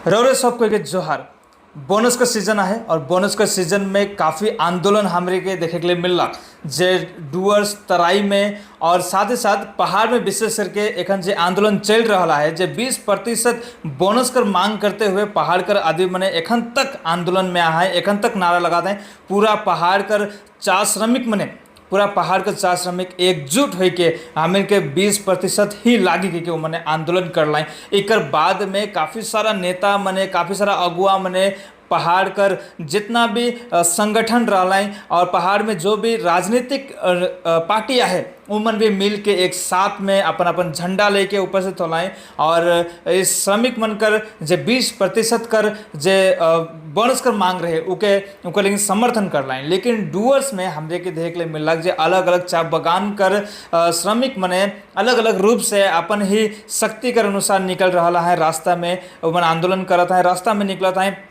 रौरे सबको के जोहार। बोनस का सीजन है और बोनस का सीजन में काफ़ी आंदोलन हमरे के देखे के लिए मिल रहा जे डुअर्स तराई में और साथ ही साथ पहाड़ में विशेष करके एखन जे आंदोलन चल रहा है जे 20% बोनस कर मांग करते हुए पहाड़ कर आदमी मने एखन तक आंदोलन में आ है, एखन तक नारा लगाते हैं। पूरा पहाड़ कर 4 श्रमिक मने पूरा पहाड़ के 4 श्रमिक एकजुट होके हमें के 20% ही लागी कि मैंने आंदोलन कर लाए। एक बाद में काफ़ी सारा नेता मने काफ़ी सारा अगुआ मने पहाड़ कर जितना भी संगठन रहा और पहाड़ में जो भी राजनीतिक पार्टियाँ है उमन भी मिल के एक साथ में अपन अपन झंडा लेके उपस्थित होलाएँ और इस श्रमिक मन कर जे 20% कर जे बोनस कर मांग रहे उके लेकिन समर्थन कर लाएँ। लेकिन डुअर्स में हमरे के देख ले मिल जे अलग अलग चाय बगान कर श्रमिक मने अलग अलग रूप से अपन ही शक्ति कर अनुसार निकल रहा है। रास्ता में मन आंदोलन करता है, रास्ता में निकलत है,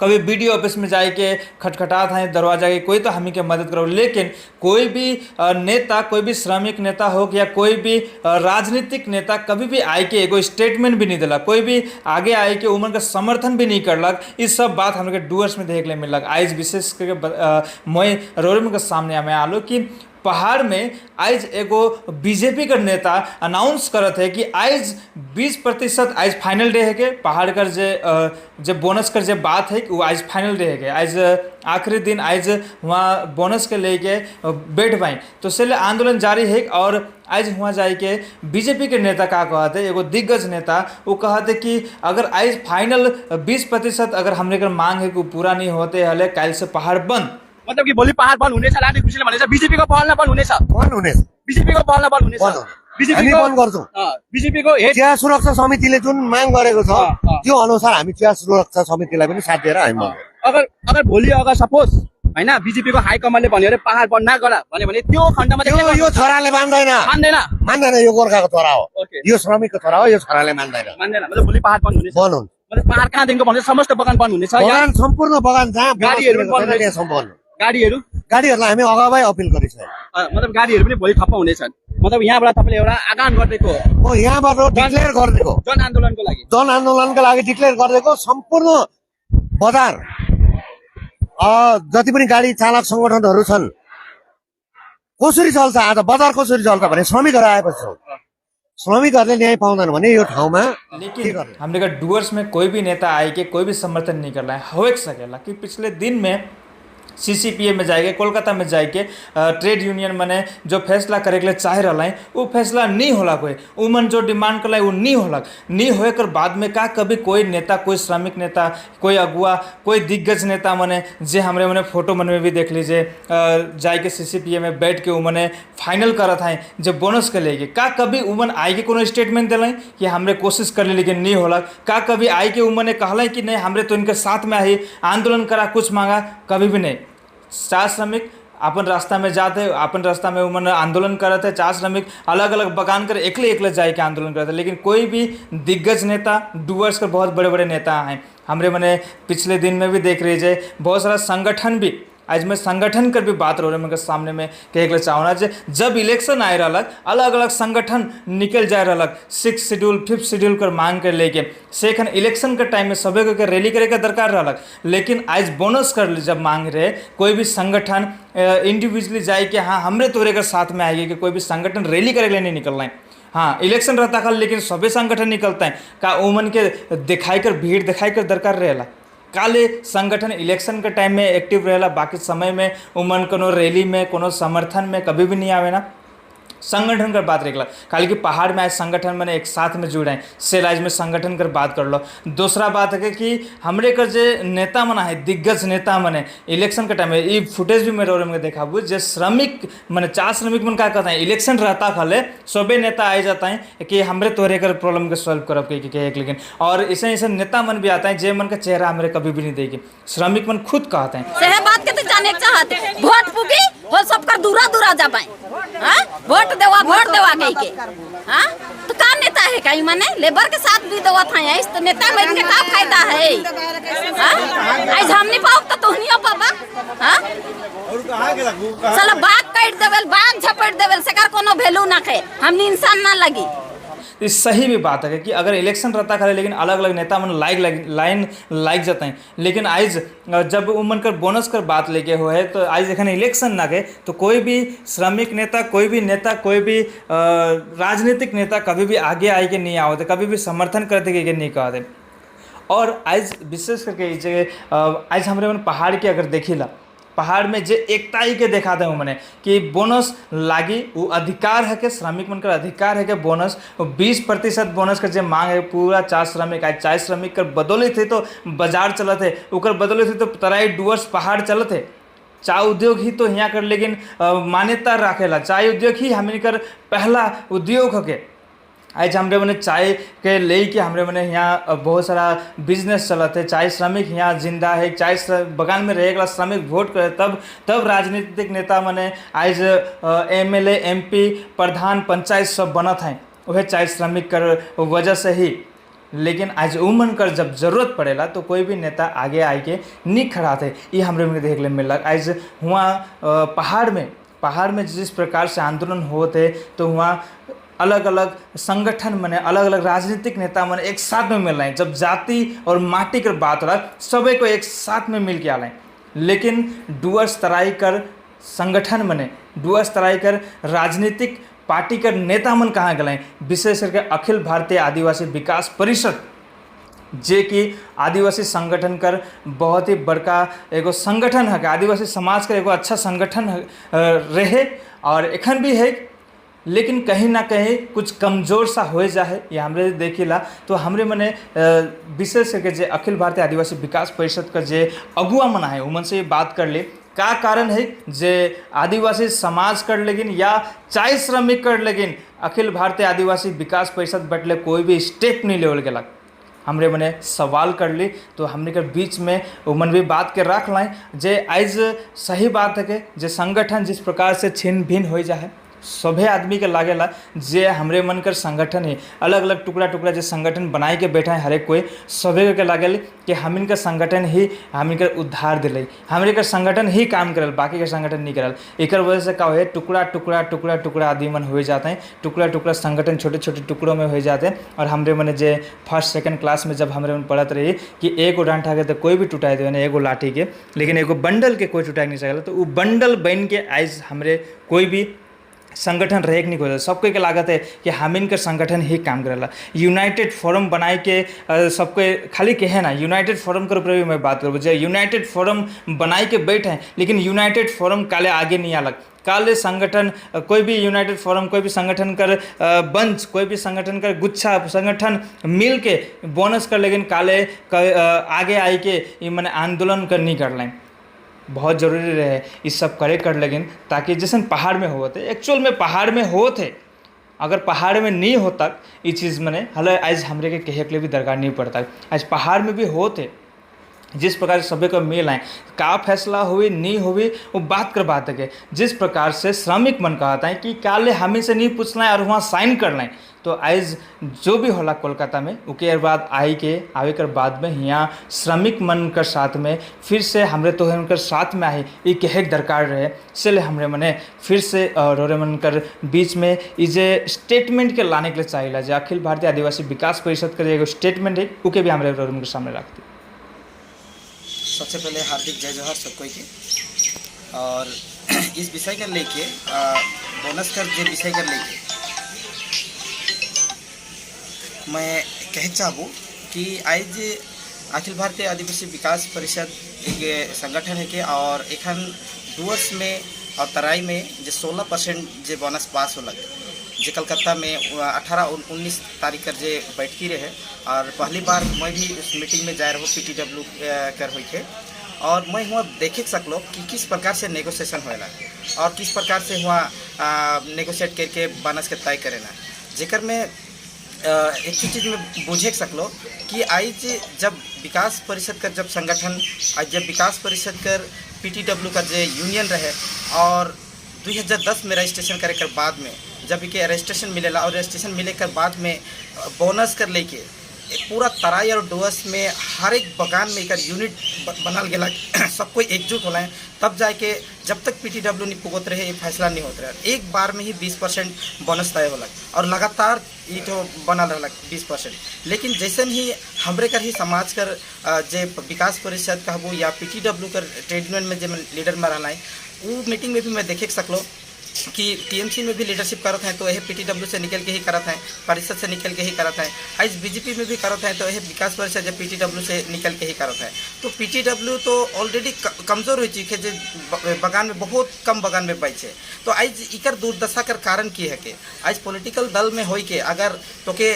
कभी बीडीओ ऑफिस में जाके खटखटात हैं दरवाजा के कोई तो हम ही के मदद करो। लेकिन कोई भी नेता, कोई भी श्रमिक नेता हो या कोई भी राजनीतिक नेता कभी भी आए के एगो स्टेटमेंट भी नहीं दिला, कोई भी आगे आए के उमन का समर्थन भी नहीं करलक। इस सब बात हम लोग डुअर्स में देख ले मिलक। आज विशेष करके मैं रोरम के सामने हमें आलो कि पहाड़ में आज एगो बीजेपी का नेता अनाउंस करत है कि आज 20% आज फाइनल डे है के पहाड़ कर जे बोनस कर जे बात है वो आज फाइनल डे है के आज आखिरी दिन आज वहाँ बोनस के लेके बैठ पाए तो इसलिए आंदोलन जारी है। और आज वहाँ जाए के बीजेपी के नेता का कहते एगो दिग्गज नेता वो कहते कि अगर आज फाइनल 20% अगर हमने कर मांग है कि वो पूरा नहीं होते हले कल से पहाड़ बंद, मतलब कि भोलि पहाड बन्द हुनेछ लाने खुसीले भनेछ। बीजेपी को पहल बन्द हुनेछ, बीजेपी को पहल बन्द हुनेछ। हामी बन्द गर्छौं। बीजेपी को चिया सुरक्षा समितिले जुन माग गरेको छ त्यो अनुसार हामी चिया सुरक्षा समितिलाई पनि साथ दिएर हामी अगर भोलि अगर सपोज हैन बीजेपी को हाई कमान्डले भन्यो रे पहाड बन्द नगर भन्यो भने त्यो खण्डमा चाहिँ यो छोराले मान्दैन यो गोर्खाको छोरा हो, यो श्रमिकको छोरा हो, यो छोराले मान्दैन मतलब भोलि पहाड बन्द हुनेछ। बन्द हुन्छ मतलब पहाड कहाँदेखिको भन्ने समस्त बगान बन्द हुनेछ, बगान सम्पूर्ण बगान जहाँ गाडीहरु बन्द त्यहाँ सम्पूर्ण गाडीहरुलाई हामी अगावै अपिल गरिसक्यौँ। मतलब गाडीहरु पनि भोलि ठप्प हुनेछन्। मतलब यहाँबाट तपाईले एउटा आगान गर्दैको हो, यहाँबाट डिक्लेयर गरिदिएको जन आन्दोलनको लागि डिक्लेयर गरिदिएको सम्पूर्ण बजार जति पनि गाडी चालक संगठनहरू छन् कसरी चल्छ आज बजार कसरी चल्छ भने श्रमिकहरू आएपछि श्रमिकहरूले न्याय पाउँदैन भने यो ठाउँमा। लेकिन हमने कहा डुअर्स में कोई भी नेता आए के कोई भी समर्थन नहीं कर रहा है। हो सकेला कि पिछले दिन में सीसीपीए में जाएंगे कोलकाता में जाके ट्रेड यूनियन मने जो फैसला करे के लिए चाह रहा है वो फैसला नहीं होला, कोई उमन जो डिमांड कर वो नहीं होला, नहीं होए कर बाद में का कभी कोई नेता, कोई श्रमिक नेता, कोई अगुआ, कोई दिग्गज नेता मने जे हमरे मने फोटो मन में भी देख लीजिए जाके सीसीपीए में बैठ के उमने फाइनल करत है जो बोनस के लेके का कभी उमन आई के कोनो स्टेटमेंट दिलाई कि हमरे कोशिश कर ली लेकिन नहीं होला, का कभी आई के उमने कहला कि नहीं हमरे तो इनके साथ में आई आंदोलन करा कुछ मांगा, कभी भी नहीं। 4 श्रमिक अपन रास्ता में जाते, अपन रास्ता में उमन आंदोलन करते, 4 श्रमिक अलग अलग बगान कर एकले जाए के आंदोलन करते। लेकिन कोई भी दिग्गज नेता डुअर्स के बहुत बड़े बड़े नेता हैं हमरे मैंने पिछले दिन में भी देख रही बहुत सारा संगठन भी आज मैं संगठन कर भी बात हो रहे मेरे सामने में कहे चाहना जब इलेक्शन आए रहलक अलग अलग संगठन निकल जाए रहलक 6 शेड्यूल 5th शेड्यूल कर मांग कर लेके सेखन इलेक्शन के टाइम में सबे को रैली करे का दरकार रहलक। लेकिन आज बोनस कर जब मांग रहे कोई भी संगठन इंडिविजुअली जाए कि हाँ हमरे तोरे के साथ में आएगी कि कोई भी संगठन रैली करे के लिए नहीं निकल रहे हैं। हाँ इलेक्शन रहता कल लेकिन सभी संगठन निकलता है का उमन के दिखाई कर भीड़ दिखाई कर दरकार रहेला। काले संगठन इलेक्शन के टाइम में एक्टिव रहेला, बाकी समय में उमन कोनो रैली में कोनो समर्थन में कभी भी नहीं आवे ना। संगठन कर बात रेखला खाली कि पहाड़ में आज संगठन मैंने एक साथ में जुड़े हैं से आज में संगठन कर बात कर लो। दूसरा बात है कि हमरे कर जे नेता मना है दिग्गज नेता मने इलेक्शन के टाइम में ये फुटेज भी मेरे और में देखा बुझ जे श्रमिक मैंने 4 श्रमिक मन क्या कहते हैं इलेक्शन रहता खले सबे नेता आए जाता है कि हमरे तोहरे कर प्रॉब्लम के सॉल्व करब के लेकिन और ऐसे ऐसे नेता मन भी आता है जे मन का चेहरा हमारे कभी भी नहीं देगी। श्रमिक मन खुद कहते हैं सही बात के तो जाने चाहते वोट पुगी हो सब कर दूरा जा पाए वोट देवा कहीं के हाँ तो का नेता है कहीं माने लेबर के साथ भी देवा था इस तो नेता बन के का फायदा है। आज हम नहीं पाओ तो तुहनियो पाबा हाँ साला बाग काट देवेल बाग झपट देवेल सेकर कोनो वैल्यू ना खे हमनी इंसान ना लगी। ये सही भी बात है कि अगर इलेक्शन रहता करे लेकिन अलग अलग नेता मन लाइन लाइक जाते हैं, लेकिन आज जब उमन कर बोनस कर बात लेके हो है तो आज एखन इलेक्शन ना गए तो कोई भी श्रमिक नेता, कोई भी नेता, कोई भी राजनीतिक नेता कभी भी आगे आई के नहीं आवते, कभी भी समर्थन करते के नहीं कहते। और आज विशेष करके जे आज हमारे मन पहाड़ के अगर देखिला, पहाड़ में जे एकता ही के दिखाते हैं मैंने कि बोनस लागी वो अधिकार है कि श्रमिक मन का अधिकार है कि बोनस 20% बोनस का जो मांग है पूरा 4 श्रमिक आज 4 श्रमिक कर बदौले थे तो बाजार चलत है, उकर बदौले थे तो तराई डुअर्स पहाड़ चलत है। चाय उद्योग ही तो यहाँ कर लेकिन मान्यता रखेला, चाय उद्योग ही हमें कर पहला उद्योग है। आज हमरे मने चाय के ले के हमरे मने यहाँ बहुत सारा बिजनेस चलत है। चाय श्रमिक यहाँ जिंदा है, चाय बगान में रहेगा श्रमिक वोट करे तब राजनीतिक नेता मने आज MLA MP प्रधान पंचायत सब बनत हैं, वह चाय श्रमिक कर वजह से ही। लेकिन आज उमन कर जब जरूरत पड़ेला तो कोई भी नेता आगे आए के नहीं खड़ा थे, ये हमरे में देखने मिला। आज हुआ पहाड़ में जिस प्रकार से आंदोलन होते तो वहाँ अलग अलग संगठन मने अलग अलग राजनीतिक नेता मने एक साथ में मिल रहे हैं। जब जाति और माटी कर बात रहा सभी को एक साथ में मिल के आ रहे हैं, लेकिन डुअर्स तराई कर संगठन मने डुअर्स तराई कर राजनीतिक पार्टी कर नेता मन कहाँ गए, विशेष करके अखिल भारतीय आदिवासी विकास परिषद जे कि आदिवासी संगठन कर बहुत ही बड़का एगो संगठन है, आदिवासी समाज का एगो अच्छा संगठन रहे और एखन भी है, लेकिन कहीं ना कहीं कुछ कमज़ोर सा हो जाए ये हमरे देखिला। तो हमरे मने विशेष करके जे अखिल भारतीय आदिवासी विकास परिषद का जे अगुआ मना है उमन से ये बात कर ले का कारण है जे आदिवासी समाज कर लेकिन या चाय श्रमिक कर लेकिन अखिल भारतीय आदिवासी विकास परिषद बैठले कोई भी स्टेप नहीं लेवल गेलक। हमरे मने सवाल कर ली तो हमने के बीच में उमन भी बात के रख लाएँ जे आज सही बात है कि जे संगठन जिस प्रकार से छिन भिन्न हो जाए सभी आदमी के लागेला जे हमरे मन कर संगठन ही अलग अलग टुकड़ा जो संगठन बनाए के बैठा है हर एक कोई सभी के लागेल कि हम इनका संगठन ही हम इनका उद्धार दिले, हमरे का संगठन ही काम करल, बाकी का संगठन नहीं करल। एक वजह से क्या है टुकड़ा आदमी मन हो जाते हैं, टुकड़ा संगठन छोटे छोटे टुकड़ों में हो जाते हैं। और हमरे मन जे 1st 2nd क्लास में जब हमरे मन पढ़त रही कि एगो डांठा के तो कोई भी टुटाए दे एगो लाठी के, लेकिन एगो बंडल के कोई टुटाए नहीं सकेला। तो वो बंडल बन के आज हमरे कोई भी संगठन रहे नहीं हो सबको के लागत है कि हम इनका संगठन ही काम करेला। यूनाइटेड फोरम बनाए के सबको खाली कहे ना, यूनाइटेड फोरम के ऊपर भी मैं बात करूँ जो यूनाइटेड फोरम बनाए के बैठे हैं, लेकिन यूनाइटेड फोरम काले आगे नहीं अलग काले संगठन कोई भी यूनाइटेड फोरम कोई भी संगठन कर बंच कोई भी संगठन कर गुच्छा संगठन मिल के बोनस कर, लेकिन काले आगे आई के मैंने आंदोलन कर नहीं कर लें। बहुत ज़रूरी रहे इस सब करे कर लेकिन ताकि जैसे पहाड़ में होते एक्चुअल में पहाड़ में होते, अगर पहाड़ में नहीं होता ये चीज़ मैंने हल आज हमरे के कहे के लिए भी दरकार नहीं पड़ता। आज पहाड़ में भी होते जिस प्रकार से सभी को मिल आए का फैसला हुई नहीं हुई वो बात कर बात है। जिस प्रकार से श्रमिक मन कहता है कि काले हमें से नहीं पूछना है और वहाँ साइन कर लें, तो आज जो भी होला कोलकाता में उसके बाद आवे कर बाद में यहाँ श्रमिक मन कर साथ में फिर से हमरे तो उनकर साथ में आए ये कहे दरकार रहे, इसलिए हमरे मने फिर से रोरे मन कर बीच में इजे स्टेटमेंट के लाने के लिए चाहिए जो अखिल भारतीय आदिवासी विकास परिषद का एगो स्टेटमेंट है उके भी हमारे रोरे मन के सामने रखती। सबसे पहले हार्दिक जय जोहर सबको के। और इस विषय कर लेके बोनस कर जो विषय कर लेके मैं कह चाहूँ कि आज अखिल भारतीय आदिवासी विकास परिषद एक संगठन है के और एखन डुअर्स में और तराई में जो 16% जो बोनस पास हो लगे जो कलकत्ता में 18-19 तारीख कर जे बैठकी रहे और पहली बार मैं भी उस मीटिंग में जा रहा हूँ PTW कर हुई थे और मैं हुआ देखे सकलो कि किस प्रकार से नेगोशिएशन होएला और किस प्रकार से हुआ नेगोशिएट करके बोनस के तय करेना जेकर में एक चीज़ में बुझे सकलो कि आज जब विकास परिषद का जब संगठन आज जब विकास परिषद कर PTW का जो यूनियन रहे और 2010 में रजिस्ट्रेशन करे कर बाद में जब के रजिस्ट्रेशन मिलेला और रजिस्ट्रेशन मिले कर बाद में बोनस कर लेके पूरा तराई और डुअर्स में हर एक बगान में एक यूनिट बनल गया सब कोई एकजुट होला है, तब जाके जब तक PTW नहीं पुगत रहे ये फैसला नहीं होता रहे। एक बार में ही 20% बोनस तय होला और लगातार ये तो बना रहला 20%। लेकिन जैसे ही हमरे कर ही समाज कर जे विकास परिषद कहबो या PTW कर ट्रेड यूनियन में जे लीडर में रहना है, वो मीटिंग में भी मैं देखे सकलो कि TMC में भी लीडरशिप करत हैं तो यह PTW से निकल के ही करत हैं, परिषद से निकल के ही करत हैं। आज BJP में भी करत हैं तो यह विकास परिषद या PTW से निकल के ही करत हैं। तो PTW तो ऑलरेडी कमज़ोर हो चुकी है, जो बगान में बहुत कम बगान में बचे। तो आज इकर दुर्दशा कर कारण की है कि आज पॉलिटिकल दल में हो के अगर तो के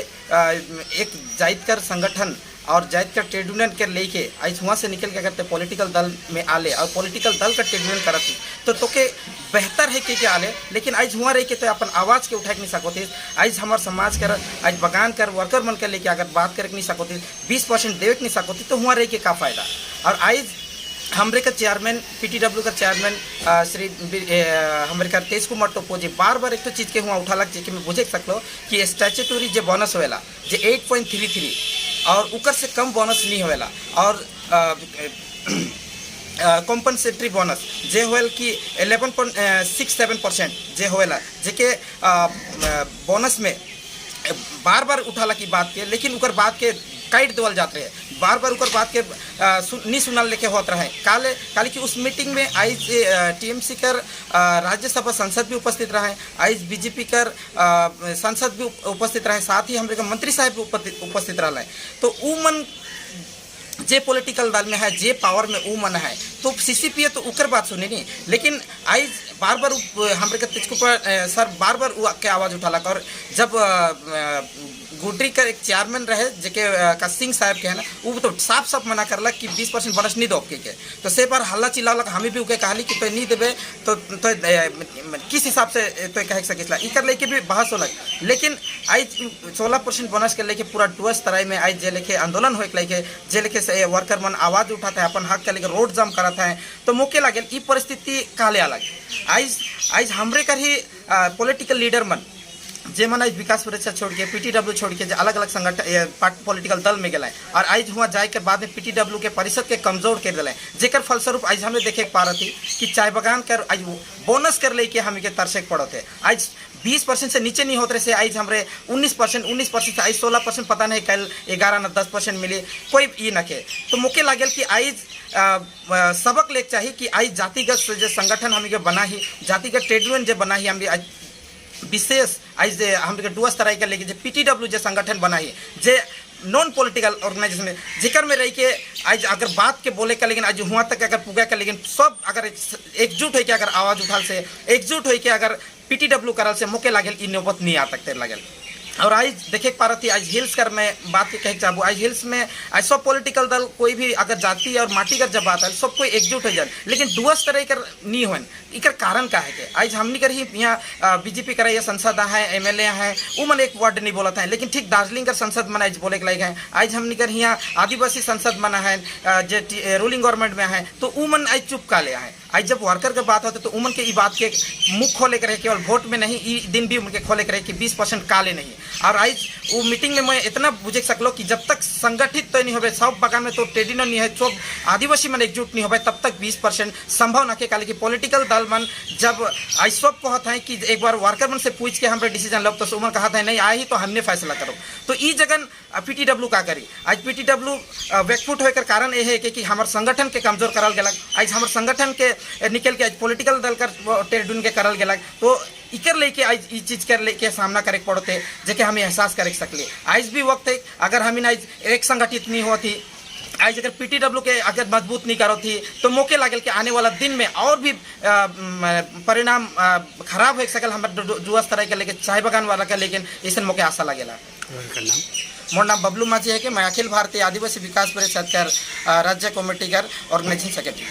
एक जाइत कर संगठन और जाइत का ट्रेड यूनियन के लेके आज वहाँ से निकल के अगर पॉलिटिकल दल में आले और पॉलिटिकल दल का ट्रेड यूनियन करत तो के बेहतर है कि आले। लेकिन आज वहाँ रह के तो अपन आवाज़ के उठा के नहीं सकोते। आज हमारे समाज कर आज बगान कर वर्कर मन के लेके अगर बात करके नहीं सकोते, 20% दे नहीं सकोते, तो वहाँ रह के का फ़ायदा। और आज हमरे का चेयरमैन PTW का चेयरमैन श्री हमरे का तेज कुमार टोपो जी बार बार एक तो चीज़ के हुआ उठा लग कि मैं बुझे सकलो कि स्टैचुटरी जो बोनस होएला जो 8.33 और उकर से कम बोनस नहीं होएला और कॉम्पनसेटरी बोनस जे होएल कि 11.67% जे होएला जेके बोनस में बार बार उठाला की बात के, लेकिन उकर बात के काट देवल जाते हैं, बार बार उकर बात के नहीं सुनल लेके होत रहे। काले की उस मीटिंग में आज TMC कर राज्यसभा सांसद भी उपस्थित रहे, आज BJP कर सांसद भी उपस्थित रहे, साथ ही हमारे मंत्री साहब भी उपस्थित रहा है। तो ऊ मन जे पॉलिटिकल दल में है, जे पावर में ऊ मन है, तो CCPA तो उकर बात सुनी नहीं। लेकिन आज बार बार हमारे का तेज कुमार सर बार बार के आवाज़ उठाला और जब गुडरी का एक चेयरमैन रहे जेके का सिंह साहब के है ना, वो तो साफ साफ मना करला कि 20% बोनस नहीं दो के तो से बार हल्ला चिल्ला हमें भी उके कहली कि तो नहीं देवे तो किस हिसाब से तो कह सकिसला इकर लेके भी बहस होला। लेकिन आज 16% बोनस के लेके पूरा डुअस तरह में आज जे लेके आंदोलन होए लेके जे लेके से वर्कर मन आवाज़ उठाते हैं, अपन हक के लेके रोड जाम कराते हैं, तो मौके लगे ई परिस्थिति काले अलग। आज हमरे कर ही पॉलिटिकल लीडर मन जे मन आज विकास परिषद छोड़ के PTW छोड़ के अलग अलग संगठन पॉलिटिकल दल में गए और आज हुआ जाए के बाद में PTW के परिषद के कमजोर कर दिले, जेकर फलस्वरूप आज हमें देखे पा रही थी कि चाय बगान कर आज बोनस कर लेके हमें के तरसे पड़े थे। आज 20% से नीचे नहीं होते से आज हमारे 19% से आज 16% पता नहीं कल 11 न 10% मिले कोई ये न के। तो मौके लागल कि आज सबक लेक चाहिए कि आज जातिगत जो संगठन हमें बना ही, जातिगत ट्रेड यूनियन जो बना ही हमें विशेष आज हमारे डुअस तरह के लेके PTW जो संगठन बना ही जे नॉन पॉलिटिकल ऑर्गेनाइजेशन जिक्र में रही के आज अगर बात के बोले का, लेकिन आज हुआ तक अगर पुगा का, लेकिन सब अगर एकजुट हो के अगर आवाज़ उठाल से एकजुट हो के अगर PTW करल से मौके लागल इ नौबत नहीं आ सकते लगल। और आज देखे पा रही थी आज हिल्स कर मैं बात के कहे चाहूँ, आज हिल्स में आज सब पॉलिटिकल दल कोई भी अगर जाति और माटी का जब बात है सब कोई एकजुट हो जाए, लेकिन डुअस तरह कर नहीं हो। इकर कारण का है कि आज हमने कर ही यहाँ BJP कर या संसद है MLA है वो मन एक वर्ड नहीं बोला था, लेकिन ठीक दार्जिलिंग कर संसद मन आज बोले के लायक है। आज हमने कर यहाँ आदिवासी संसद बना है जो रूलिंग गवर्नमेंट में है, तो वो मन आज चुप का लिया है। आज जब वर्कर का बात होता है तो उमन के बात के मुख खोले करे, केवल वोट में नहीं ई दिन भी उनके खोले करे कि 20% काले नहीं। और आज वो मीटिंग में मैं इतना बुझे सकलो कि जब तक संगठित तो नहीं हो सब बगान में तो ट्रेड यूनियन नहीं है, सब आदिवासी मन एकजुट नहीं हो तब तक 20% संभव न के काले कि पॉलिटिकल दल मन जब आज सब कहते हैं कि एक बार वर्कर मन से पूछ के हमारे डिसीजन लो, तो उमन कहा था नहीं आए ही तो हमने फैसला करो। तो ई जगन PTW का करी आज PTW बैकफुट होकर कारण ये है कि हमारे संगठन के कमजोर करल गलक। आज हमारे संगठन के निकल के आज पॉलिटिकल दल कर ट्रेड यूनियन के करल गलक, तो इकर लेके आज ये चीज़ कर लेके सामना करे पड़ते जेके हमें एहसास करे सकले। आज भी वक्त है अगर हमें आज एक संगठित नहीं होती, आज अगर PTW के अगर मजबूत नहीं करो थी, तो मौके लागल के आने वाला दिन में और भी परिणाम खराब हो सकल हमारे जुआस तरह के लेके चाय बगान वाला का, लेकिन इस मौके आशा लगेला। मोर नाम बबलू माझी है कि मैं अखिल भारतीय आदिवासी विकास परिषद कर राज्य कमेटी कर ऑर्गेनाइजिंग सेक्रेटरी।